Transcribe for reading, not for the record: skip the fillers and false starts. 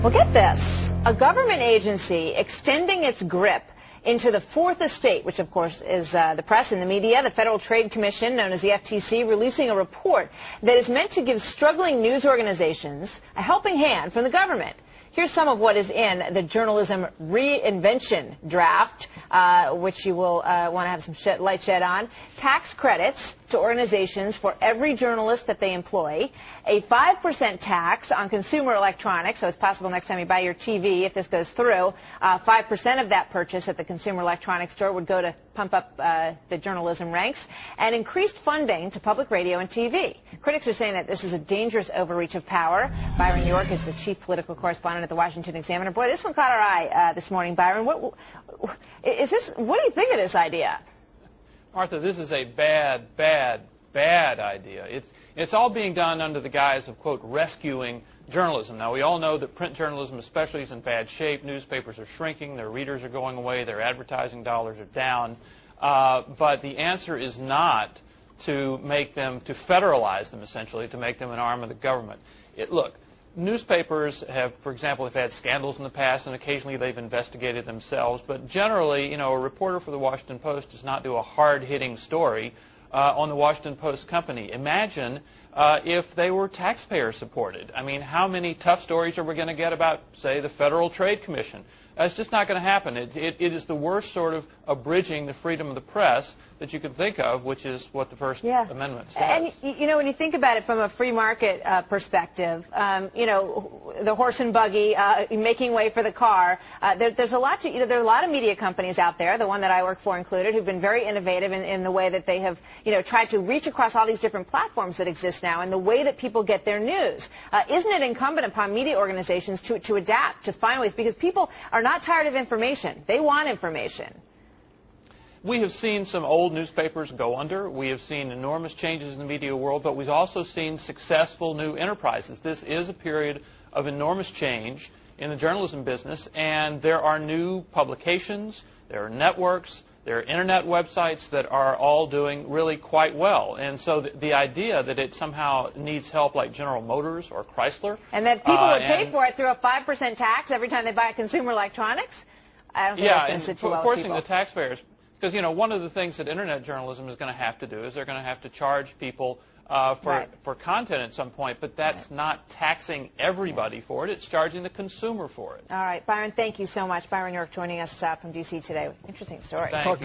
Well, get this. A government agency extending its grip into the fourth estate, which of course is the press and the media. The Federal Trade Commission, known as the FTC, releasing a report that is meant to give struggling news organizations a helping hand from the government. Here's some of what is in the journalism reinvention draft, which you will want to have some light shed on. Tax credits to organizations for every journalist that they employ. A 5% tax on consumer electronics, so it's possible next time you buy your TV, if this goes through, 5% of that purchase at the consumer electronics store would go to pump up the journalism ranks. And increased funding to public radio and TV. Critics are saying that this is a dangerous overreach of power. Byron York is the chief political correspondent at the Washington Examiner. Boy, this one caught our eye this morning, Byron. What do you think of this idea? Martha, this is a bad idea. It's all being done under the guise of, quote, rescuing journalism. Now, we all know that print journalism especially is in bad shape. Newspapers are shrinking. Their readers are going away. Their advertising dollars are down. But the answer is not to federalize them, essentially, to make them an arm of the government. Look, newspapers have, for example, have had scandals in the past, and occasionally they've investigated themselves. But generally, a reporter for the Washington Post does not do a hard-hitting story on the Washington Post company. Imagine if they were taxpayer-supported. I mean, how many tough stories are we going to get about, say, the Federal Trade Commission? It's just not going to happen. It is the worst sort of abridging the freedom of the press that you could think of, which is what the First Amendment says. And, when you think about it from a free market perspective, the horse and buggy making way for the car, there's a lot to, there are a lot of media companies out there, the one that I work for included, who've been very innovative in the way that they have, tried to reach across all these different platforms that exist now and the way that people get their news. Isn't it incumbent upon media organizations to adapt, to find ways, because people are not tired of information. They want information. We have seen some old newspapers go under. We have seen enormous changes in the media world, but we've also seen successful new enterprises. This is a period of enormous change in the journalism business, and there are new publications, there are networks, there are internet websites that are all doing really quite well. And so the idea that it somehow needs help like General Motors or Chrysler. And that people would pay for it through a 5% tax every time they buy consumer electronics? I don't think that's going to sit too well with people. Forcing the taxpayers. Because, one of the things that internet journalism is going to have to do is they're going to have to charge people for content at some point, but that's not taxing everybody for it. It's charging the consumer for it. All right, Byron, thank you so much. Byron York joining us from D.C. today. Interesting story. Thank you.